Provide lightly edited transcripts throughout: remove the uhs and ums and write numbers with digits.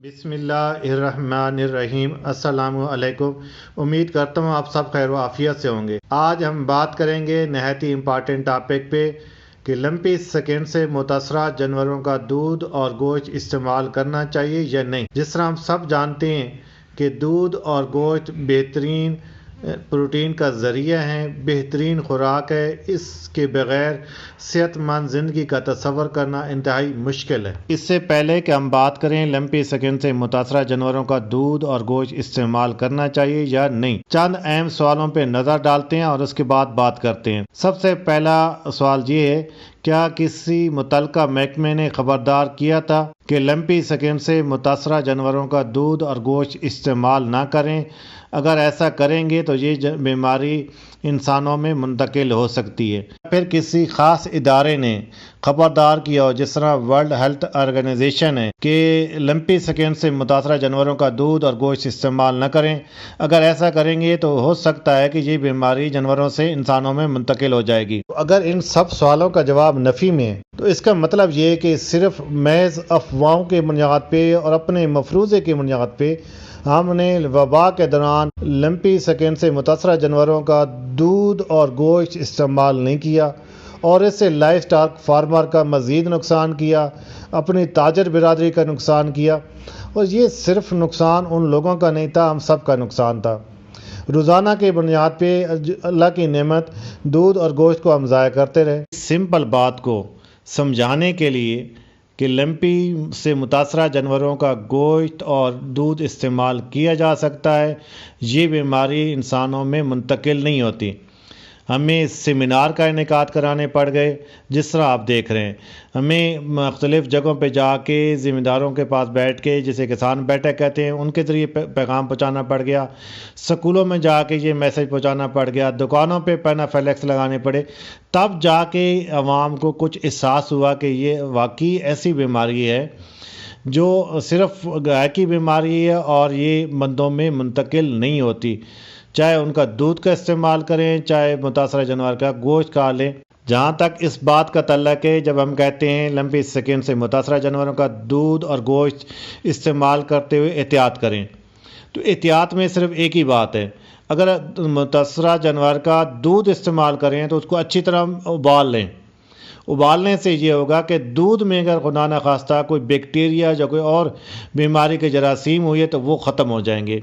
بسم اللہ الرحمن الرحیم۔ السلام علیکم۔ امید کرتا ہوں آپ سب خیر و عافیت سے ہوں گے۔ آج ہم بات کریں گے نہایت ہی امپارٹنٹ ٹاپک پہ کہ لمپی سکن سے متاثرہ جانوروں کا دودھ اور گوشت استعمال کرنا چاہیے یا نہیں۔ جس طرح ہم سب جانتے ہیں کہ دودھ اور گوشت بہترین پروٹین کا ذریعہ ہیں، بہترین خوراک ہے، اس کے بغیر صحت مند زندگی کا تصور کرنا انتہائی مشکل ہے۔ اس سے پہلے کہ ہم بات کریں لمپی سکن سے متاثرہ جانوروں کا دودھ اور گوشت استعمال کرنا چاہیے یا نہیں، چند اہم سوالوں پہ نظر ڈالتے ہیں اور اس کے بعد بات کرتے ہیں۔ سب سے پہلا سوال یہ ہے، کیا کسی متعلقہ محکمے نے خبردار کیا تھا کہ لمپی سکن سے متاثرہ جانوروں کا دودھ اور گوشت استعمال نہ کریں؟ اگر ایسا کریں گے تو یہ بیماری انسانوں میں منتقل ہو سکتی ہے۔ پھر کسی خاص ادارے نے خبردار کیا ہو، جس طرح ورلڈ ہیلتھ آرگنائزیشن ہے، کہ لمپی سکن سے متاثرہ جانوروں کا دودھ اور گوشت استعمال نہ کریں۔ اگر ایسا کریں گے تو ہو سکتا ہے کہ یہ بیماری جانوروں سے انسانوں میں منتقل ہو جائے گی۔ اگر ان سب سوالوں کا جواب نفی میں ہے تو اس کا مطلب یہ ہے کہ صرف محض افواہوں کے بنیاد پہ اور اپنے مفروضے کی بنیاد پہ ہم نے وبا کے دوران لمپی سکن سے متاثرہ جانوروں کا دودھ اور گوشت استعمال نہیں کیا اور اس سے لائف سٹاک فارمر کا مزید نقصان کیا، اپنی تاجر برادری کا نقصان کیا، اور یہ صرف نقصان ان لوگوں کا نہیں تھا، ہم سب کا نقصان تھا۔ روزانہ کے بنیاد پہ اللہ کی نعمت دودھ اور گوشت کو ہم ضائع کرتے رہے۔ سمپل بات کو سمجھانے کے لیے کہ لمپی سے متاثرہ جانوروں کا گوشت اور دودھ استعمال کیا جا سکتا ہے، یہ بیماری انسانوں میں منتقل نہیں ہوتی۔ ہمیں سیمینار کا انعقاد کرانے پڑ گئے، جس طرح آپ دیکھ رہے ہیں۔ ہمیں مختلف جگہوں پہ جا کے ذمہ داروں کے پاس بیٹھ کے، جسے کسان بیٹھک کہتے ہیں، ان کے ذریعے پیغام پہنچانا پڑ گیا، سکولوں میں جا کے یہ میسج پہنچانا پڑ گیا، دکانوں پہ پینافلیکس لگانے پڑے، تب جا کے عوام کو کچھ احساس ہوا کہ یہ واقعی ایسی بیماری ہے جو صرف گائے کی بیماری ہے اور یہ بندوں میں منتقل نہیں ہوتی، چاہے ان کا دودھ کا استعمال کریں، چاہے متاثرہ جانور کا گوشت کھا لیں۔ جہاں تک اس بات کا تعلق ہے، جب ہم کہتے ہیں لمپی سکن سے متاثرہ جانوروں کا دودھ اور گوشت استعمال کرتے ہوئے احتیاط کریں، تو احتیاط میں صرف ایک ہی بات ہے۔ اگر متاثرہ جانور کا دودھ استعمال کریں تو اس کو اچھی طرح ابال لیں۔ ابالنے سے یہ ہوگا کہ دودھ میں اگر خدا نخواستہ کوئی بیکٹیریا یا کوئی اور بیماری کے جراثیم ہوئی ہے تو وہ ختم ہو جائیں گے۔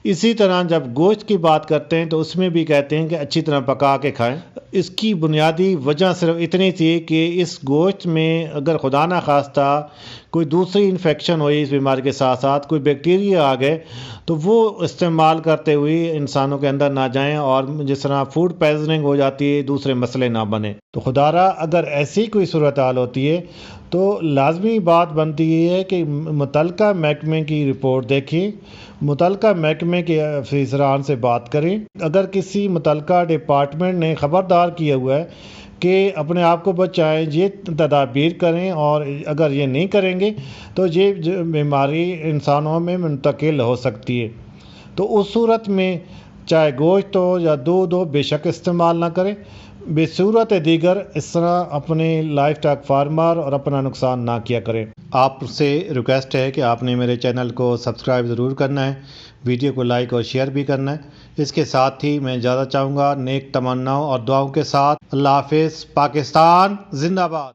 اسی طرح جب گوشت کی بات کرتے ہیں تو اس میں بھی کہتے ہیں کہ اچھی طرح پکا کے کھائیں۔ اس کی بنیادی وجہ صرف اتنی تھی کہ اس گوشت میں اگر خدا نخواستہ کوئی دوسری انفیکشن ہوئی، اس بیماری کے ساتھ ساتھ کوئی بیکٹیریا آ گئے تو وہ استعمال کرتے ہوئے انسانوں کے اندر نہ جائیں، اور جس طرح فوڈ پوائزننگ ہو جاتی ہے، دوسرے مسئلے نہ بنے۔ تو خدا را اگر ایسی کوئی صورتحال ہوتی ہے تو لازمی بات بنتی ہے کہ متعلقہ محکمے کی رپورٹ دیکھیں، متعلقہ محکمے کے افسران سے بات کریں۔ اگر کسی متعلقہ ڈپارٹمنٹ نے خبردار کیا ہوا ہے کہ اپنے آپ کو بچائیں، یہ تدابیر کریں، اور اگر یہ نہیں کریں گے تو یہ بیماری انسانوں میں منتقل ہو سکتی ہے، تو اس صورت میں چاہے گوشت ہو یا دودھ ہو بے شک استعمال نہ کریں۔ بے صورت دیگر اس طرح اپنے لائف سٹاک فارمر اور اپنا نقصان نہ کیا کریں۔ آپ سے ریکویسٹ ہے کہ آپ نے میرے چینل کو سبسکرائب ضرور کرنا ہے، ویڈیو کو لائک اور شیئر بھی کرنا ہے۔ اس کے ساتھ ہی میں اجازت چاہوں گا نیک تمناؤں اور دعاؤں کے ساتھ۔ اللہ حافظ۔ پاکستان زندہ باد۔